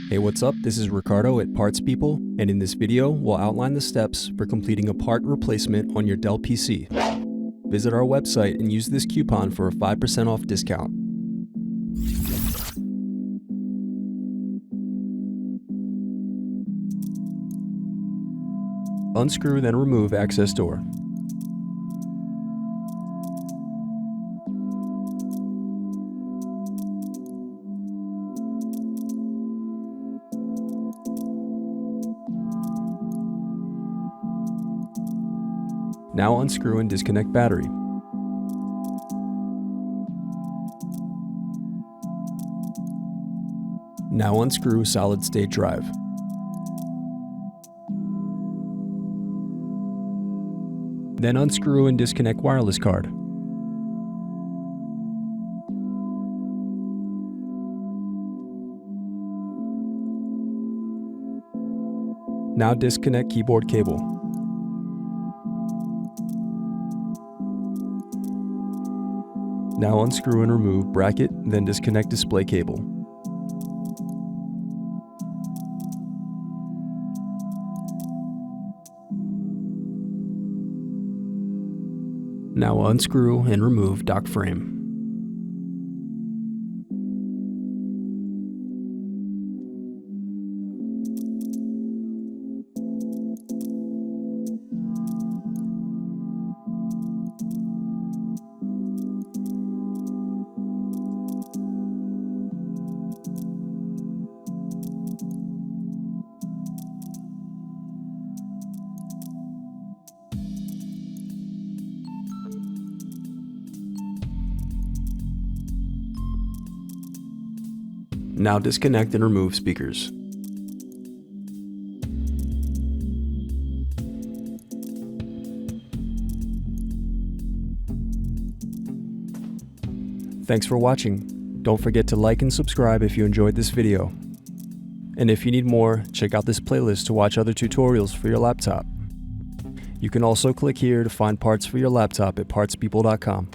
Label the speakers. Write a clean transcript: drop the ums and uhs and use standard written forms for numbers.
Speaker 1: Hey, what's up? This is Ricardo at Parts People, and in this video, we'll outline the steps for completing a part replacement on your Dell PC. Visit our website and use this coupon for a 5% off discount. Unscrew, then remove access door. Now unscrew and disconnect battery. Now unscrew solid-state drive. Then unscrew and disconnect wireless card. Now disconnect keyboard cable. Now unscrew and remove bracket, then disconnect display cable. Now unscrew and remove dock frame. Now disconnect and remove speakers. Thanks for watching. Don't forget to like and subscribe if you enjoyed this video. And if you need more, check out this playlist to watch other tutorials for your laptop. You can also click here to find parts for your laptop at partspeople.com.